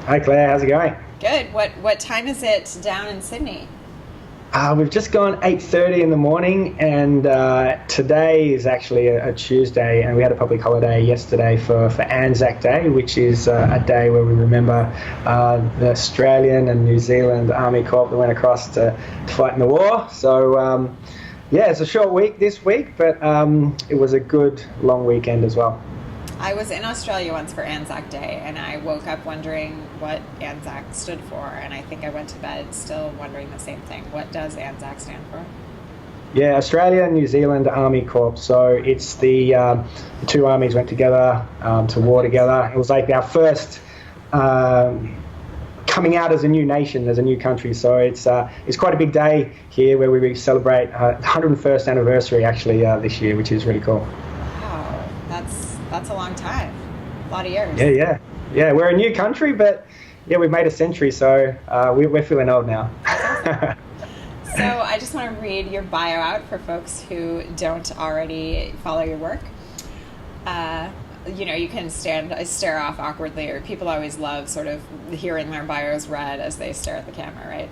Hi Claire, how's it going? Good. What time is it down in Sydney? We've just gone 8:30 in the morning, and today is actually a Tuesday, and we had a public holiday yesterday for Anzac Day, which is a day where we remember the Australian and New Zealand Army Corps that went across to fight in the war. So yeah, it's a short week this week, but it was a good long weekend as well. I was in Australia once for Anzac Day, and I woke up wondering what Anzac stood for, and I think I went to bed still wondering the same thing. What does Anzac stand for? Yeah, Australia and New Zealand Army Corps. So it's the two armies went together to war together. It was like our first coming out as a new nation, as a new country. So it's quite a big day here where we celebrate 101st anniversary actually this year, which is really cool. Wow, that's a long time. A lot of years. Yeah. We're a new country, but yeah, we've made a century, so we're feeling old now. So I just want to read your bio out for folks who don't already follow your work. You can stare off awkwardly, or people always love sort of hearing their bios read as they stare at the camera, right?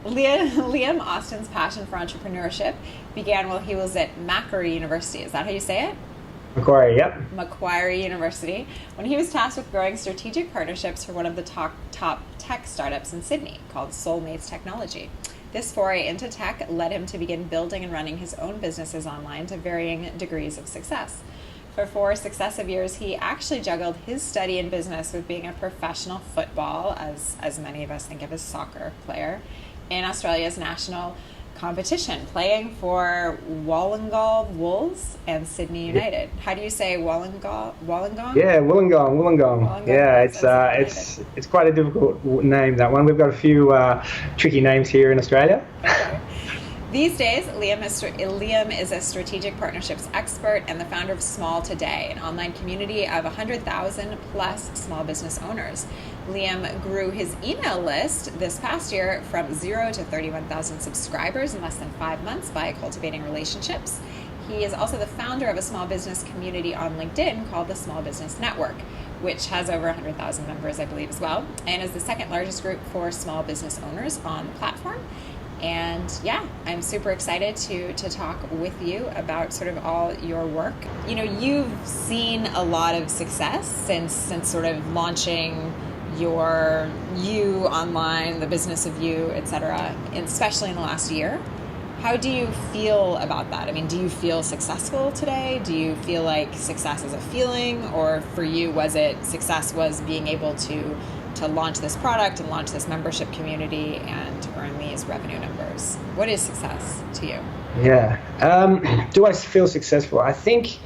Liam Austin's passion for entrepreneurship began while he was at Macquarie University. Is that how you say it? Macquarie, yep. Macquarie University, when he was tasked with growing strategic partnerships for one of the top tech startups in Sydney called Soulmates Technology. This foray into tech led him to begin building and running his own businesses online to varying degrees of success. For 4 successive years, he actually juggled his study in business with being a professional football, as many of us think of as soccer player, in Australia's national competition, playing for Wollongong Wolves and Sydney United. How do you say Wollongong? Yeah, Wollongong. Yeah, it's quite a difficult name, that one. We've got a few tricky names here in Australia. Okay. These days, Liam is a strategic partnerships expert and the founder of Small Today, an online community of 100,000 plus small business owners. Liam grew his email list this past year from 0 to 31,000 subscribers in less than 5 months by cultivating relationships. He is also the founder of a small business community on LinkedIn called the Small Business Network, which has over 100,000 members, I believe, as well, and is the second largest group for small business owners on the platform. And yeah, I'm super excited to talk with you about sort of all your work. You've seen a lot of success since sort of launching your you online, the business of you, etc., especially in the last year. How do you feel about that? I mean, do you feel successful today? Do you feel like success is a feeling, or for you success was being able to launch this product and launch this membership community and earn these revenue numbers? What is success to you? Yeah. Do I feel successful? I think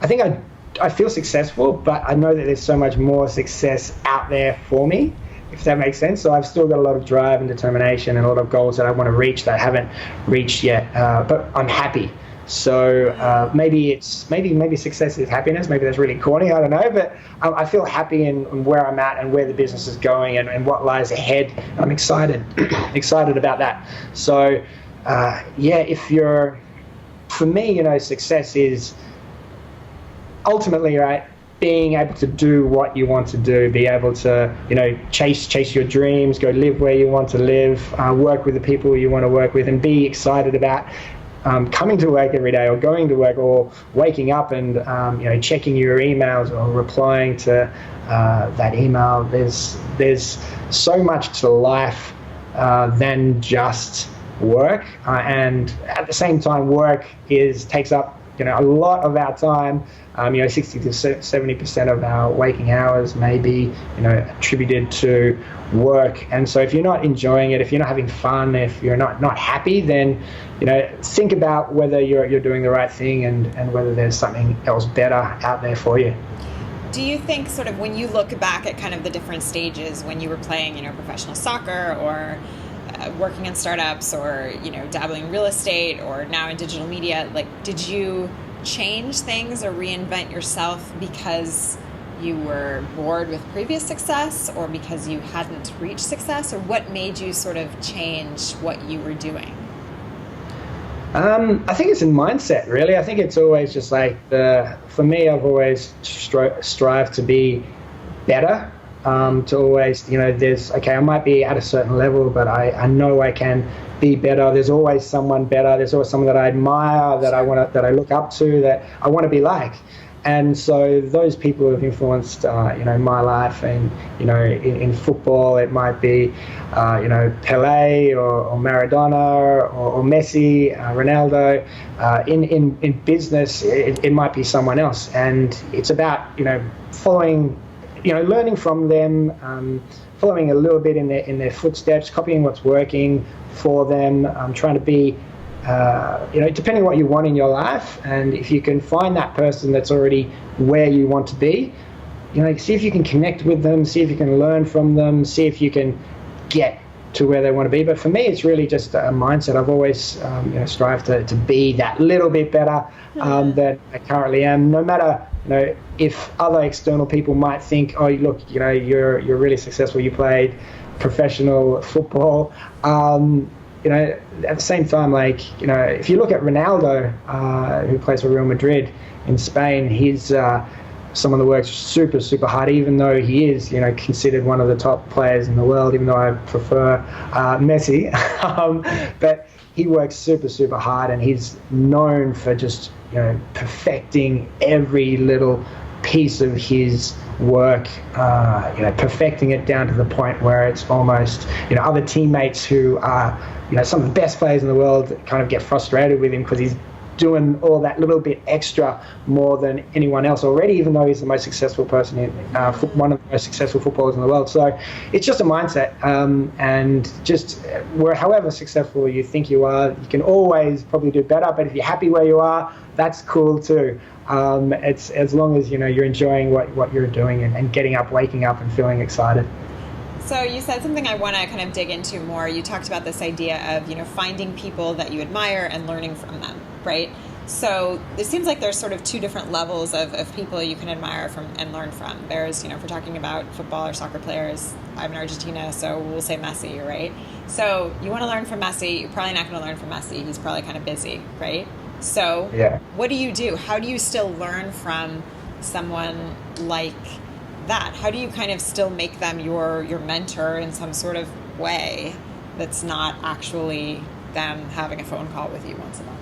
I feel successful, but I know that there's so much more success out there for me, if that makes sense. So I've still got a lot of drive and determination and a lot of goals that I want to reach that I haven't reached yet, but I'm happy. So maybe success is happiness. Maybe that's really corny. I don't know, but I feel happy in where I'm at and where the business is going and what lies ahead. I'm excited about that. So for me, success is ultimately, right, being able to do what you want to do, be able to, chase your dreams, go live where you want to live, work with the people you want to work with, and be excited about coming to work every day, or going to work, or waking up and checking your emails or replying to that email. There's so much to life than just work, and at the same time, work takes up a lot of our time. 60 to 70% of our waking hours may be attributed to work. And so if you're not enjoying it, if you're not having fun, if you're not happy, then think about whether you're doing the right thing and whether there's something else better out there for you. Do you think, sort of, when you look back at kind of the different stages when you were playing professional soccer, or working in startups, or dabbling in real estate, or now in digital media, did you change things or reinvent yourself because you were bored with previous success, or because you hadn't reached success, or what made you sort of change what you were doing? I think it's in mindset, really. I think it's always just for me, I've always strived to be better to always, there's, okay, I might be at a certain level, but I know I can be better. There's always someone better. There's always someone that I admire, that I look up to, that I want to be like. And so those people have influenced, my life. And, in football, it might be, Pelé or Maradona or Messi, Ronaldo. In business, it might be someone else. And it's about, following, learning from them, following a little bit in their footsteps, copying what's working for them, trying to be, depending on what you want in your life. And if you can find that person that's already where you want to be, see if you can connect with them, see if you can learn from them, see if you can get to where they want to be. But for me, it's really just a mindset. I've always strived to be that little bit better than I currently am, no matter if other external people might think, oh, look, you're really successful, you played professional football. At the same time, if you look at Ronaldo, who plays for Real Madrid in Spain, he's someone that works super, super hard, even though he is, considered one of the top players in the world, even though I prefer Messi. But he works super, super hard, and he's known for just, perfecting every little piece of his work, perfecting it down to the point where it's almost, other teammates who are, some of the best players in the world kind of get frustrated with him because he's doing all that little bit extra more than anyone else already, even though he's the most successful person in one of the most successful footballers in the world. So it's just a mindset, and just however successful you think you are, you can always probably do better. But if you're happy where you are, that's cool too. It's as long as you're enjoying what you're doing and getting up, waking up, and feeling excited. So you said something I want to kind of dig into more. You talked about this idea of, finding people that you admire and learning from them, right? So it seems like there's sort of two different levels of people you can admire from and learn from. There's, if we're talking about football or soccer players, I'm in Argentina, so we'll say Messi, right? So you want to learn from Messi, you're probably not going to learn from Messi. He's probably kind of busy, right? So What do you do? How do you still learn from someone like that? How do you kind of still make them your mentor in some sort of way that's not actually them having a phone call with you once a month?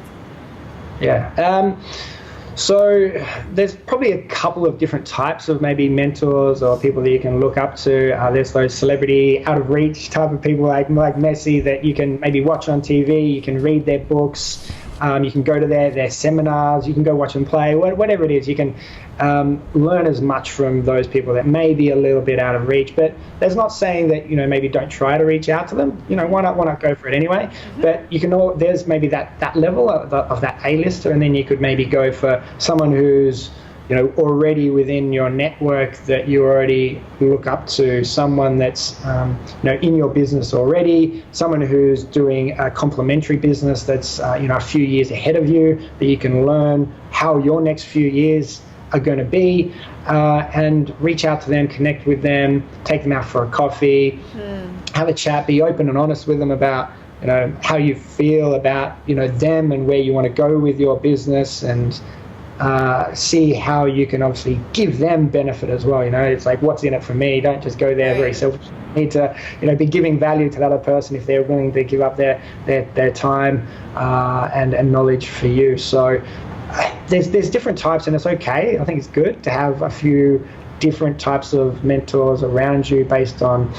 So there's probably a couple of different types of maybe mentors or people that you can look up to. There's those celebrity out of reach type of people like Messi that you can maybe watch on TV, you can read their books, you can go to their seminars, you can go watch them play, whatever it is. You can learn as much from those people that may be a little bit out of reach. But that's not saying that, maybe don't try to reach out to them. Why not go for it anyway? Mm-hmm. But you can there's maybe that level of that A-lister, and then you could maybe go for someone who's already within your network that you already look up to, someone that's in your business already, someone who's doing a complementary business that's a few years ahead of you, that you can learn how your next few years are going to be, and reach out to them, connect with them, take them out for a coffee, have a chat, be open and honest with them about how you feel about them and where you want to go with your business, and see how you can obviously give them benefit as well. It's like, what's in it for me? Don't just go there very selfish. You need to be giving value to that other person if they're willing to give up their time and knowledge for you. So there's different types, and it's okay. I think it's good to have a few different types of mentors around you based on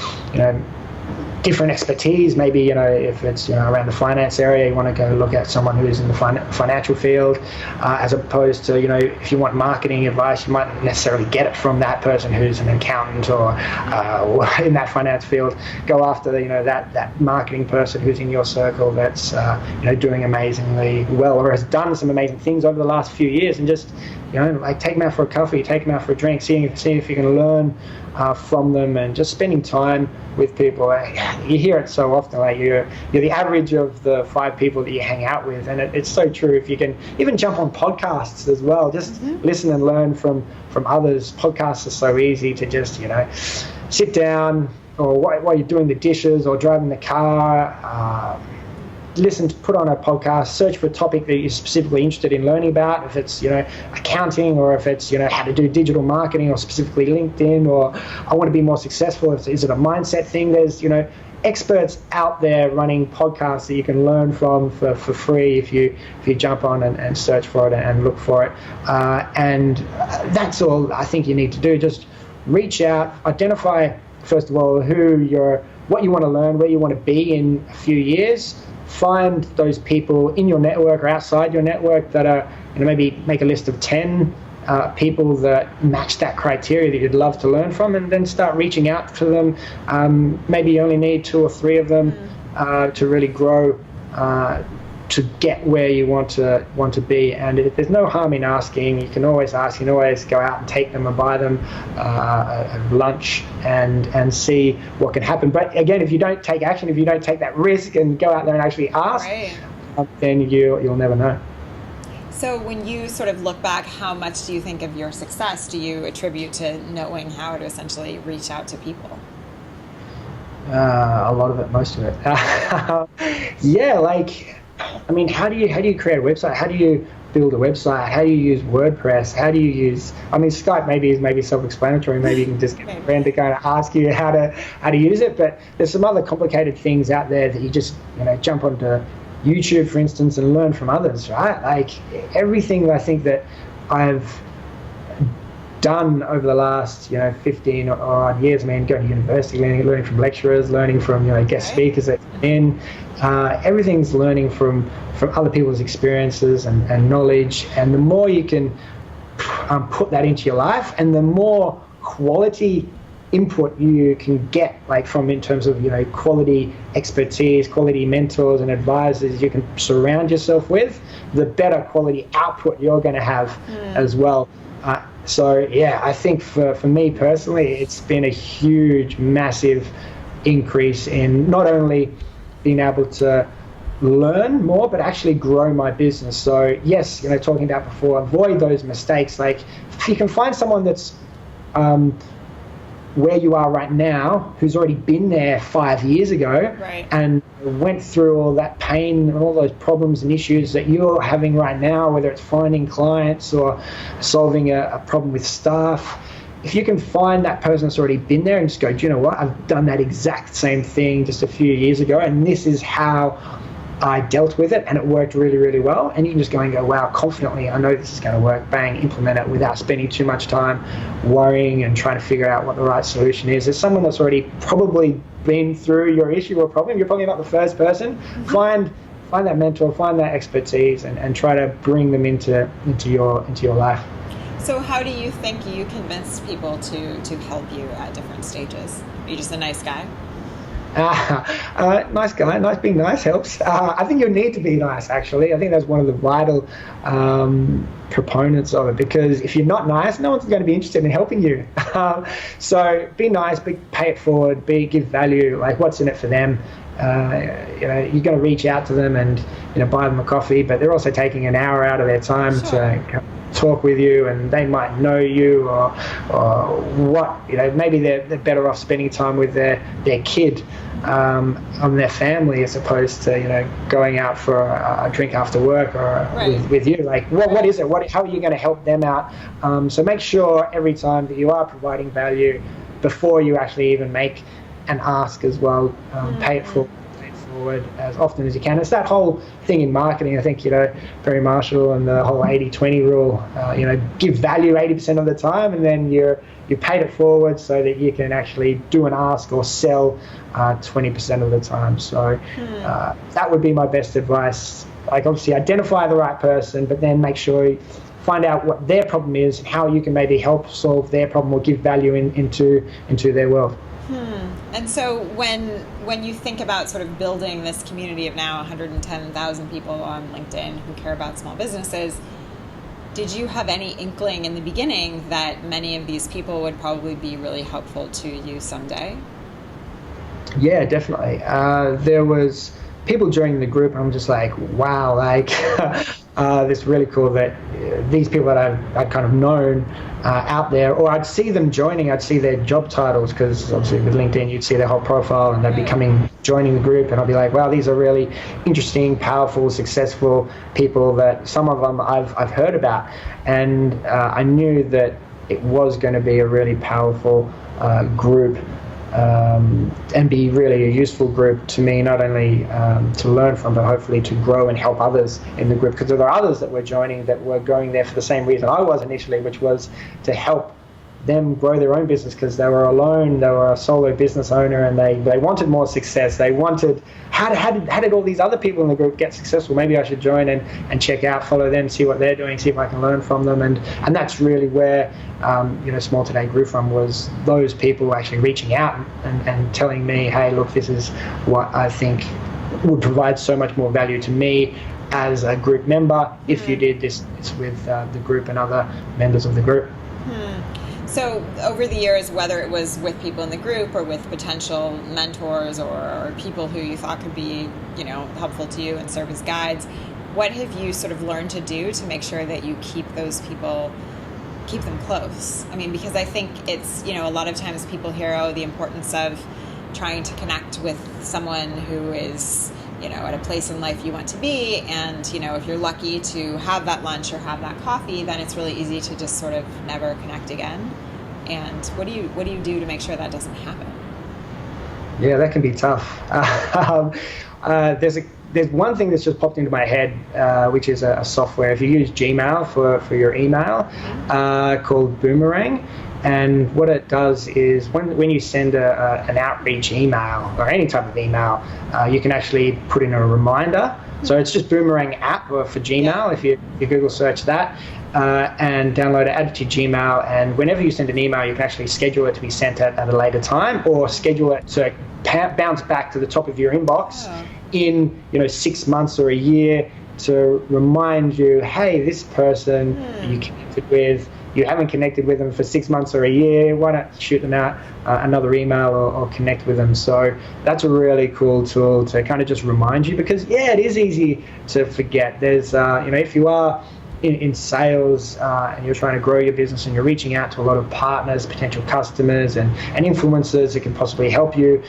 different expertise. Maybe if it's around the finance area, you want to go look at someone who's in the financial field, as opposed to if you want marketing advice, you might necessarily get it from that person who's an accountant or in that finance field. Go after that marketing person who's in your circle that's doing amazingly well or has done some amazing things over the last few years, and just take them out for a coffee, take them out for a drink, see if you can learn from them, and just spending time with people. You hear it so often, like you're the average of the 5 people that you hang out with, and it's so true. If you can even jump on podcasts as well, just listen and learn from others. Podcasts are so easy to just sit down, or while you're doing the dishes or driving the car, put on a podcast, search for a topic that you're specifically interested in learning about, if it's, accounting, or if it's, how to do digital marketing, or specifically LinkedIn, or I want to be more successful. Is it a mindset thing? There's, experts out there running podcasts that you can learn from for free if you jump on and search for it and look for it. And that's all I think you need to do. Just reach out, identify, first of all, what you want to learn, where you want to be in a few years. Find those people in your network or outside your network that are, maybe make a list of 10 people that match that criteria that you'd love to learn from, and then start reaching out to them. Maybe you only need 2 or 3 of them to really grow to get where you want to be. And there's no harm in asking. You can always ask. You can always go out and take them and buy them a lunch and see what can happen. But again, if you don't take action, if you don't take that risk and go out there and actually ask, then you'll never know. So when you sort of look back, how much do you think of your success do you attribute to knowing how to essentially reach out to people? A lot of it, most of it. Yeah, how do you create a website? How do you build a website? How do you use WordPress? How do you use, Skype maybe self-explanatory. Maybe you can just get a friend to kind of ask you how to use it. But there's some other complicated things out there that you just, jump onto YouTube, for instance, and learn from others, right? Like everything I think that I've done over the last 15 or odd years, going to university, learning from lecturers, learning from guest speakers that come in, everything's learning from other people's experiences and knowledge. And the more you can put that into your life, and the more quality input you can get, in terms of quality expertise, quality mentors and advisors you can surround yourself with, the better quality output you're going to have as well. So yeah, I think for me personally, it's been a huge, massive increase in not only being able to learn more, but actually grow my business. So yes, talking about before, avoid those mistakes. Like if you can find someone that's where you are right now, who's already been there 5 years ago, and went through all that pain and all those problems and issues that you're having right now, whether it's finding clients or solving a problem with staff. If you can find that person that's already been there and just go, do you know what, I've done that exact same thing just a few years ago, and this is how I dealt with it, and it worked really, really well. And you can just go and go, wow, confidently, I know this is going to work. Bang, implement it without spending too much time worrying and trying to figure out what the right solution is. There's someone that's already probably been through your issue or problem. You're probably not the first person. Find that mentor, find that expertise, and try to bring them into your life. So how do you think you convince people to help you at different stages? Are you just a nice guy? Nice guy. Being nice helps. I think you need to be nice, actually. I think that's one of the vital proponents of it, because if you're not nice, no one's going to be interested in helping you. So be nice, pay it forward, give value, what's in it for them. You're going to reach out to them and buy them a coffee, but they're also taking an hour out of their time to talk with you, and they might know you or what, maybe they're better off spending time with their kid on their family as opposed to going out for a drink after work or with you. What is it, how are you going to help them out? So make sure every time that you are providing value, before you actually even make an ask as well, pay it forward as often as you can. It's that whole thing in marketing, I think, Barry Marshall and the whole 80-20 rule, give value 80% of the time, and then you paid it forward so that you can actually do an ask or sell 20% of the time. So that would be my best advice. Obviously identify the right person, but then make sure you find out what their problem is and how you can maybe help solve their problem or give value into their world. And so when you think about sort of building this community of now 110,000 people on LinkedIn who care about small businesses, did you have any inkling in the beginning that many of these people would probably be really helpful to you someday? Yeah, definitely. There was people joining the group, and I'm just like, wow, this really cool that these people that I'd kind of known out there, or I'd see them joining, I'd see their job titles, because obviously with LinkedIn you'd see their whole profile and they'd be joining the group, and I'll be like, wow, these are really interesting, powerful, successful people that some of them I've heard about. And I knew that it was going to be a really powerful group, and be really a useful group to me, not only to learn from, but hopefully to grow and help others in the group, because there are others that were joining that were going there for the same reason I was initially, which was to help them grow their own business, because they were alone, they were a solo business owner, and they wanted more success. They wanted, how did all these other people in the group get successful? Maybe I should join and check out, follow them, see what they're doing, see if I can learn from them. And that's really where Small Today grew from, was those people actually reaching out and telling me, hey, look, this is what I think would provide so much more value to me as a group member if you did this with the group and other members of the group. So over the years, whether it was with people in the group or with potential mentors or people who you thought could be, helpful to you and serve as guides, what have you sort of learned to do to make sure that you keep those people, keep them close? I mean, because I think it's, a lot of times people hear, the importance of trying to connect with someone who is, at a place in life you want to be. And, if you're lucky to have that lunch or have that coffee, then it's really easy to just sort of never connect again. And what do you do to make sure that doesn't happen? Yeah, that can be tough. There's one thing that's just popped into my head, which is a software. If you use Gmail for your email, called Boomerang. And what it does is when you send an outreach email or any type of email, you can actually put in a reminder. So it's just Boomerang app for Gmail. If you Google search that and download it, add it to Gmail, and whenever you send an email, you can actually schedule it to be sent at a later time, or schedule it to bounce back to the top of your inbox in 6 months or a year to remind you, hey, this person you connected with, you haven't connected with them for 6 months or a year, why not shoot them out another email or connect with them? So that's a really cool tool to kind of just remind you, because it is easy to forget. There's if you are in sales and you're trying to grow your business and you're reaching out to a lot of partners, potential customers and influencers that can possibly help you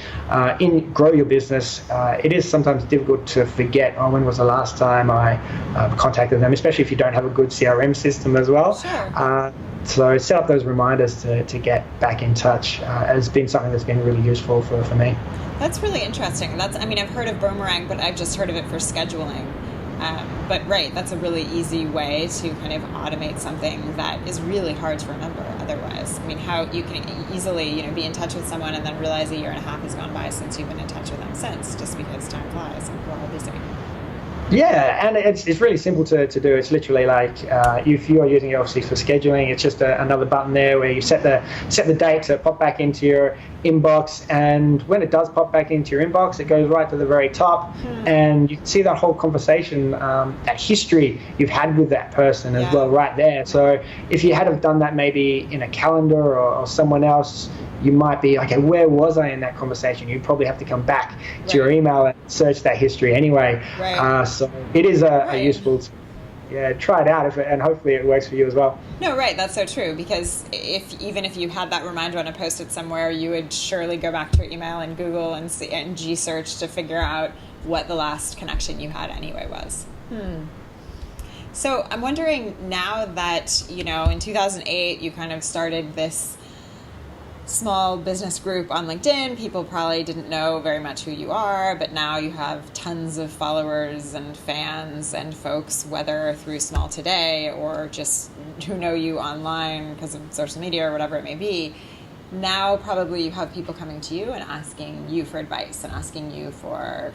grow your business, it is sometimes difficult to forget, when was the last time I contacted them, especially if you don't have a good CRM system as well. Sure. So set up those reminders to get back in touch has been something that's been really useful for me. That's really interesting. I've heard of Boomerang, but I've just heard of it for scheduling. But right, that's a really easy way to kind of automate something that is really hard to remember otherwise. I mean, how you can easily, be in touch with someone and then realize a year and a half has gone by since you've been in touch with them since, just because time flies and we're all busy. Yeah, and it's really simple to do. It's literally like if you are using it obviously for scheduling, it's just another button there where you set the date to pop back into your inbox, and when it does pop back into your inbox, it goes right to the very top, and you can see that whole conversation, that history you've had with that person as well right there. So if you had have done that maybe in a calendar or someone else, you might be, okay, where was I in that conversation? You probably have to come back to your email and search that history anyway. So it is a useful, try it out and hopefully it works for you as well. No, right, that's so true, because even if you had that reminder on a post-it somewhere, you would surely go back to your email and Google and G-search to figure out what the last connection you had anyway was. So I'm wondering, now that, in 2008, you kind of started this small business group on LinkedIn. People probably didn't know very much who you are, but now you have tons of followers and fans and folks, whether through Small Today or just who know you online because of social media or whatever it may be. Now probably you have people coming to you and asking you for advice and asking you for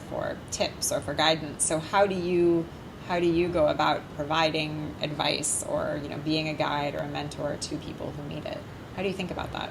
tips or for guidance. So how do you go about providing advice or being a guide or a mentor to people who need it? How do you think about that?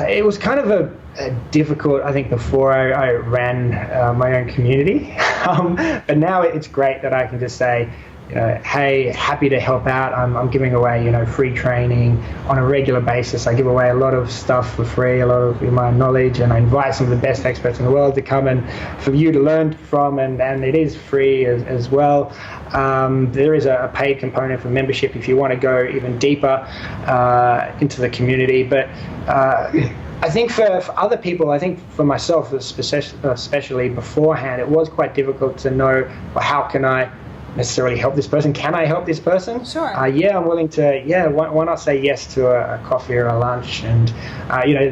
It was kind of a difficult, I think, before I ran my own community. But now it's great that I can just say, hey, happy to help out. I'm giving away, free training on a regular basis. I give away a lot of stuff for free, a lot of my knowledge, and I invite some of the best experts in the world to come and for you to learn from, and it is free as well. There is a paid component for membership if you want to go even deeper into the community. But I think for other people, I think for myself especially beforehand, it was quite difficult to know, well, how can I necessarily help this person? Can I help this person? Sure. Yeah, I'm willing to. Yeah, why not say yes to a coffee or a lunch? And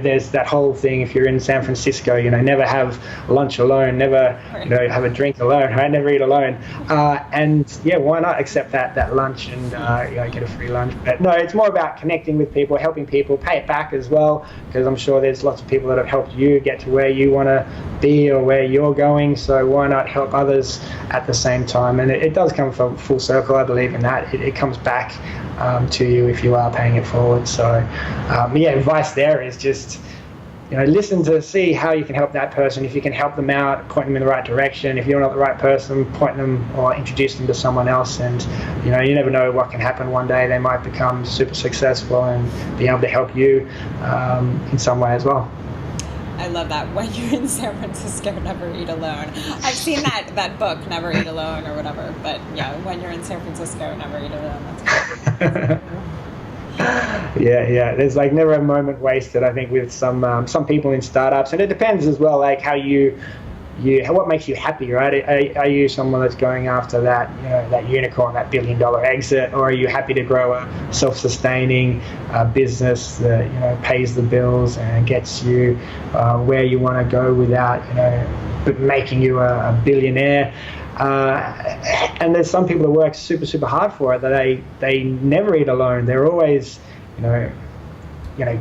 there's that whole thing. If you're in San Francisco, never have lunch alone, never have a drink alone, right? Never eat alone. And yeah, why not accept that lunch and get a free lunch? But no, it's more about connecting with people, helping people, pay it back as well, because I'm sure there's lots of people that have helped you get to where you want to be or where you're going. So why not help others at the same time? And it does come from full circle. I believe in that. It comes back to you if you are paying it forward. So advice there is just listen to see how you can help that person. If you can help them out, point them in the right direction. If you're not the right person, point them or introduce them to someone else. And you never know what can happen one day. They might become super successful and be able to help you in some way as well. I love that. When you're in San Francisco, never eat alone. I've seen that book, Never Eat Alone or whatever. But yeah, when you're in San Francisco, never eat alone. That's Yeah. There's never a moment wasted, I think, with some people in startups. And it depends as well, how what makes you happy, right? Are you someone that's going after that unicorn, that $1 billion exit, or are you happy to grow a self-sustaining business that pays the bills and gets you where you want to go without but making you a billionaire? And there's some people that work super, super hard for it, that they never eat alone. They're always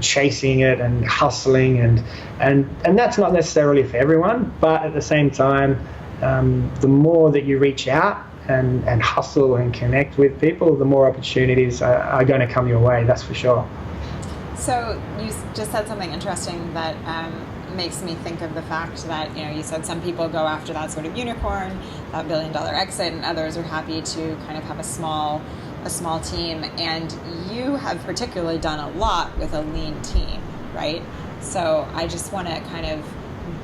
chasing it and hustling, and that's not necessarily for everyone. But at the same time, the more that you reach out and hustle and connect with people, the more opportunities are going to come your way. That's for sure. So you just said something interesting that makes me think of the fact that you said some people go after that sort of unicorn, that $1 billion exit, and others are happy to kind of have a small team, and you have particularly done a lot with a lean team, right? So I just want to kind of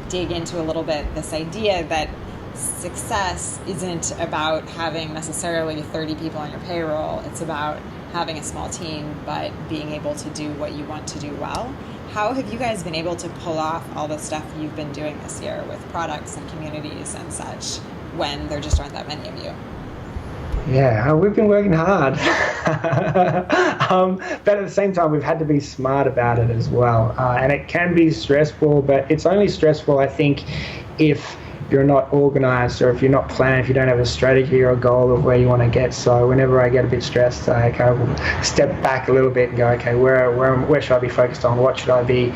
dig into a little bit this idea that success isn't about having necessarily 30 people on your payroll. It's about having a small team, but being able to do what you want to do well. How have you guys been able to pull off all the stuff you've been doing this year with products and communities and such when there just aren't that many of you? Yeah, we've been working hard. But at the same time, we've had to be smart about it as well. And it can be stressful, but it's only stressful, I think, if you're not organized, or if you're not planned, if you don't have a strategy or a goal of where you want to get. So whenever I get a bit stressed, I kind of step back a little bit and go, okay, where should I be focused on? What should I be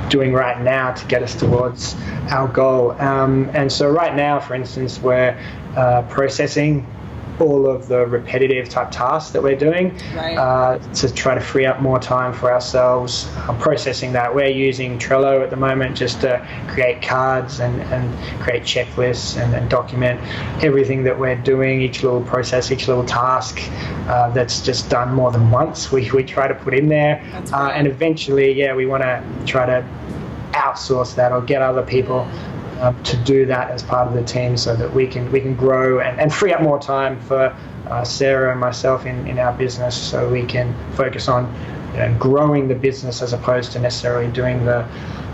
doing right now to get us towards our goal? And so right now, for instance, we're processing all of the repetitive type tasks that we're doing, right, to try to free up more time for ourselves. Processing that, we're using Trello at the moment just to create cards and create checklists and document everything that we're doing, each little process, each little task that's just done more than once. We try to put in there, and eventually, we want to try to outsource that or get other people to do that as part of the team, so that we can grow and free up more time for Sarah and myself in our business, so we can focus on growing the business as opposed to necessarily doing the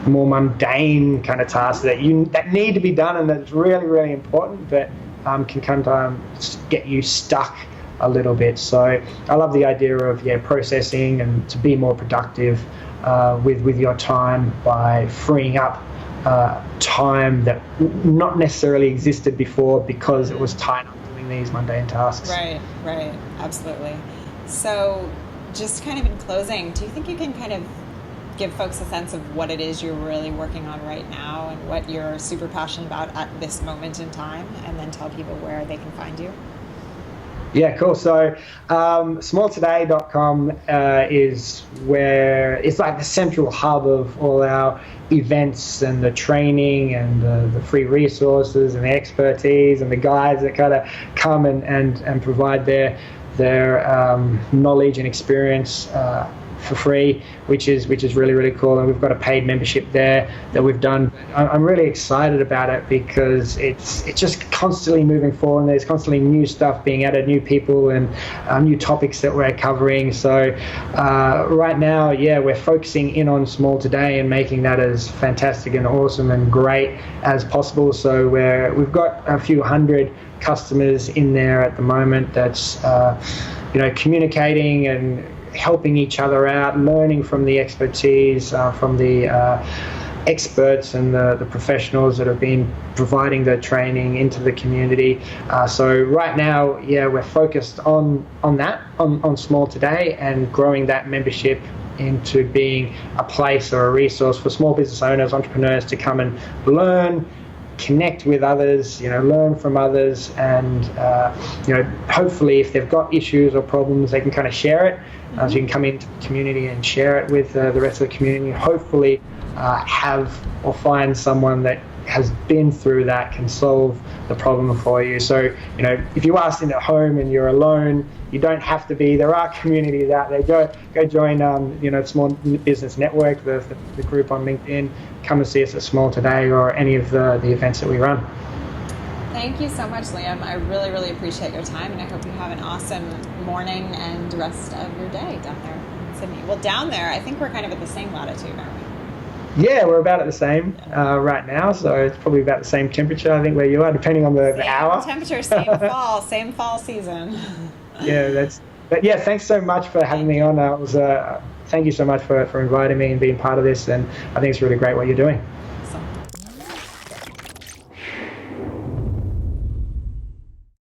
more mundane kind of tasks that need to be done and that's really, really important, but can sometimes get you stuck a little bit. So I love the idea of processing and to be more productive with your time by freeing up time that not necessarily existed before because it was tied up doing these mundane tasks. Right, absolutely. So just kind of in closing, do you think you can kind of give folks a sense of what it is you're really working on right now and what you're super passionate about at this moment in time, and then tell people where they can find you? Yeah, cool. So smalltoday.com is where it's like the central hub of all our events and the training and the free resources and the expertise and the guides that kind of come and provide their knowledge and experience for free, which is really, really cool. And we've got a paid membership there that we've done. I'm really excited about it because it's just constantly moving forward, and there's constantly new stuff being added, new people and new topics that we're covering. So right now, yeah, we're focusing in on Small Today and making that as fantastic and awesome and great as possible. So we've got a few hundred customers in there at the moment that's communicating and helping each other out, learning from the expertise, from the experts and the professionals that have been providing the training into the community. So right now, yeah, we're focused on that, on Small Today, and growing that membership into being a place or a resource for small business owners, entrepreneurs to come and learn, connect with others, learn from others, and hopefully if they've got issues or problems, they can kind of share it. So you can come into the community and share it with the rest of the community. Hopefully have or find someone that has been through that, can solve the problem for you. So if you are sitting at home and you're alone, you don't have to be. There are communities out there. Go join Small Business Network, the group on LinkedIn. Come and see us at Small Today or any of the events that we run. Thank you so much, Liam. I really, really appreciate your time, and I hope you have an awesome morning and rest of your day down there in Sydney. Well, down there, I think we're kind of at the same latitude, aren't we? Yeah, we're about at the same right now, so it's probably about the same temperature, I think, where you are, depending on the hour. Same temperature, same fall season. But yeah, thanks so much for having me on. Thank you so much for inviting me and being part of this, and I think it's really great what you're doing.